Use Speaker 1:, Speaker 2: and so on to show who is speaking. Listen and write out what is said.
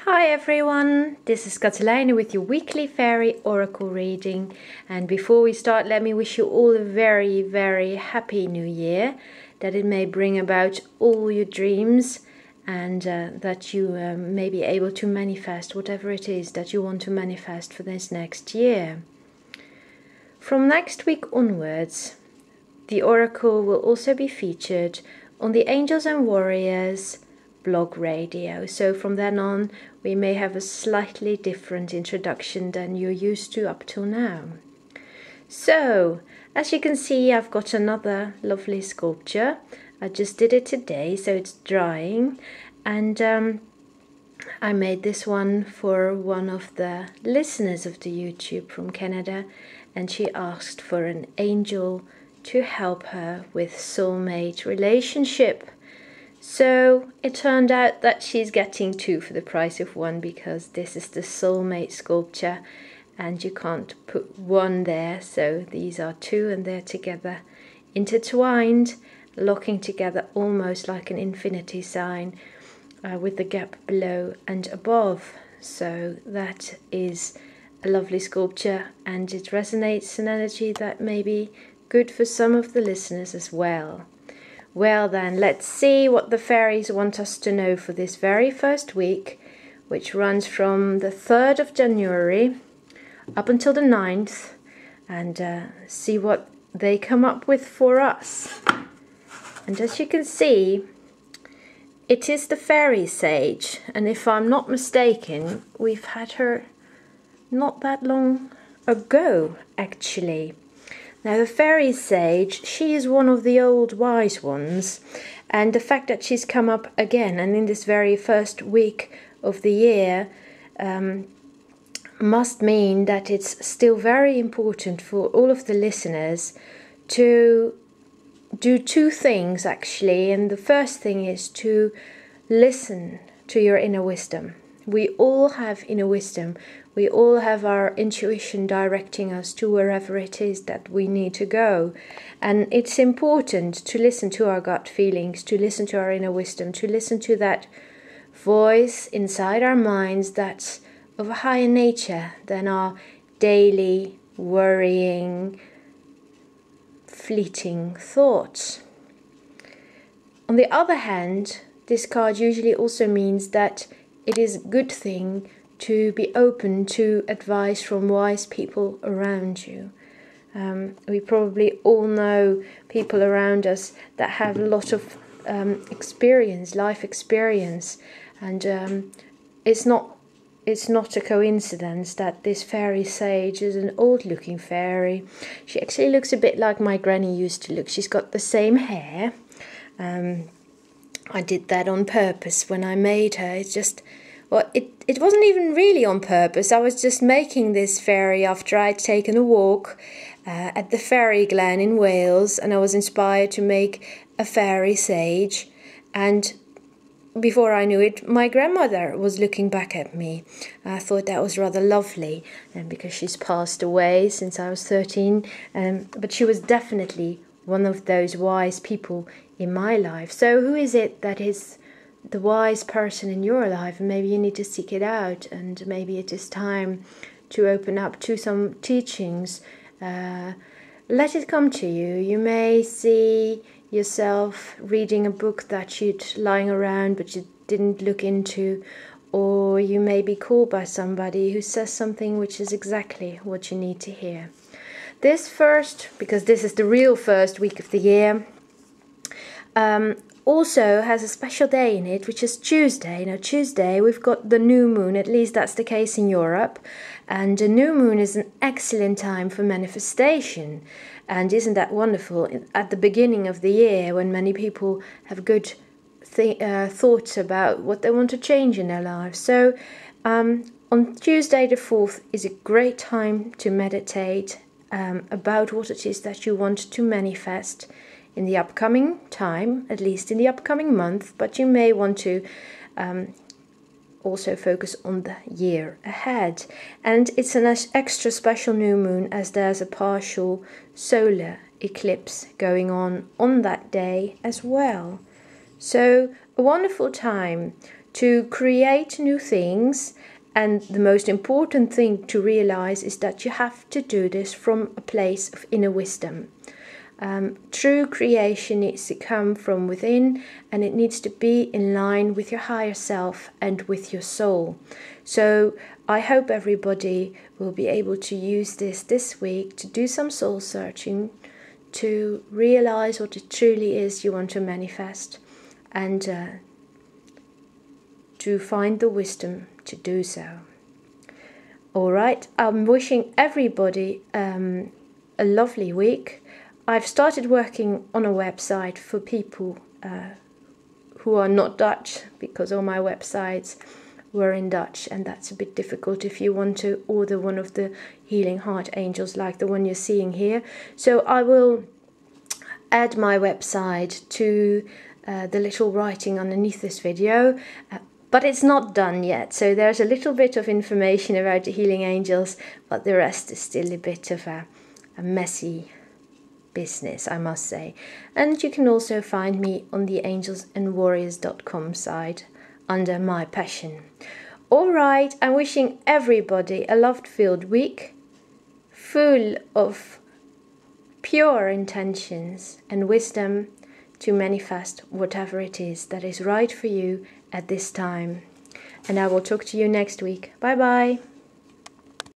Speaker 1: Hi everyone, this is Katelijne with your weekly fairy oracle reading, and before we start let me wish you all a very happy new year, that it may bring about all your dreams and that you may be able to manifest whatever it is that you want to manifest for this next year. From next week onwards, the oracle will also be featured on the Angels and Warriors blog radio, so from then on we may have a slightly different introduction than you're used to up till now. So, as you can see, I've got another lovely sculpture. I just did it today, so it's drying, and I made this one for one of the listeners of the YouTube from Canada, and she asked for an angel to help her with soulmate relationship. So it turned out that she's getting two for the price of one, because this is the soulmate sculpture and you can't put one there, so these are two and they're together intertwined, locking together almost like an infinity sign with the gap below and above. So that is a lovely sculpture, and it resonates an energy that may be good for some of the listeners as well. Well then, let's see what the fairies want us to know for this very first week, which runs from the 3rd of January up until the 9th, and see what they come up with for us. And as you can see, it is the fairy sage, and if I'm not mistaken, we've had her not that long ago actually. Now the fairy sage, she is one of the old wise ones, and the fact that she's come up again and in this very first week of the year must mean that it's still very important for all of the listeners to do two things actually. And the first thing is to listen to your inner wisdom. We all have inner wisdom. We all have our intuition directing us to wherever it is that we need to go. And it's important to listen to our gut feelings, to listen to our inner wisdom, to listen to that voice inside our minds that's of a higher nature than our daily worrying, fleeting thoughts. On the other hand, this card usually also means that it is a good thing to be open to advice from wise people around you. We probably all know people around us that have a lot of experience, life experience, and it's not a coincidence that this fairy sage is an old-looking fairy. She actually looks a bit like my granny used to look. She's got the same hair. I did that on purpose when I made her. It's just, well, it wasn't even really on purpose. I was just making this fairy after I'd taken a walk at the Faery Glen in Wales, and I was inspired to make a fairy sage. And before I knew it, my grandmother was looking back at me. I thought that was rather lovely, and because she's passed away since I was 13, but she was definitely one of those wise people in my life. So who is it that is the wise person in your life? And maybe you need to seek it out, and maybe it is time to open up to some teachings. Let it come to you. You may see yourself reading a book that you'd lying around but you didn't look into, or you may be called by somebody who says something which is exactly what you need to hear. This first, because this is the real first week of the year, also has a special day in it, which is Tuesday. Now Tuesday we've got the new moon, at least that's the case in Europe, and the new moon is an excellent time for manifestation. And isn't that wonderful at the beginning of the year, when many people have good thoughts about what they want to change in their lives. So on Tuesday the 4th is a great time to meditate about what it is that you want to manifest in the upcoming time, at least in the upcoming month, but you may want to also focus on the year ahead. And it's an extra special new moon, as there's a partial solar eclipse going on that day as well. So a wonderful time to create new things. And the most important thing to realize is that you have to do this from a place of inner wisdom. True creation needs to come from within, and it needs to be in line with your higher self and with your soul. So I hope everybody will be able to use this week to do some soul searching, to realize what it truly is you want to manifest, and to find the wisdom to do so. Alright, I'm wishing everybody a lovely week. I've started working on a website for people who are not Dutch, because all my websites were in Dutch, and that's a bit difficult if you want to order one of the healing heart angels like the one you're seeing here. So I will add my website to the little writing underneath this video, but it's not done yet. So there's a little bit of information about the healing angels, but the rest is still a bit of a messy business, I must say. And you can also find me on the angelsandwarriors.com site under my passion. Alright, I'm wishing everybody a love-filled week, full of pure intentions and wisdom to manifest whatever it is that is right for you at this time. And I will talk to you next week. Bye bye.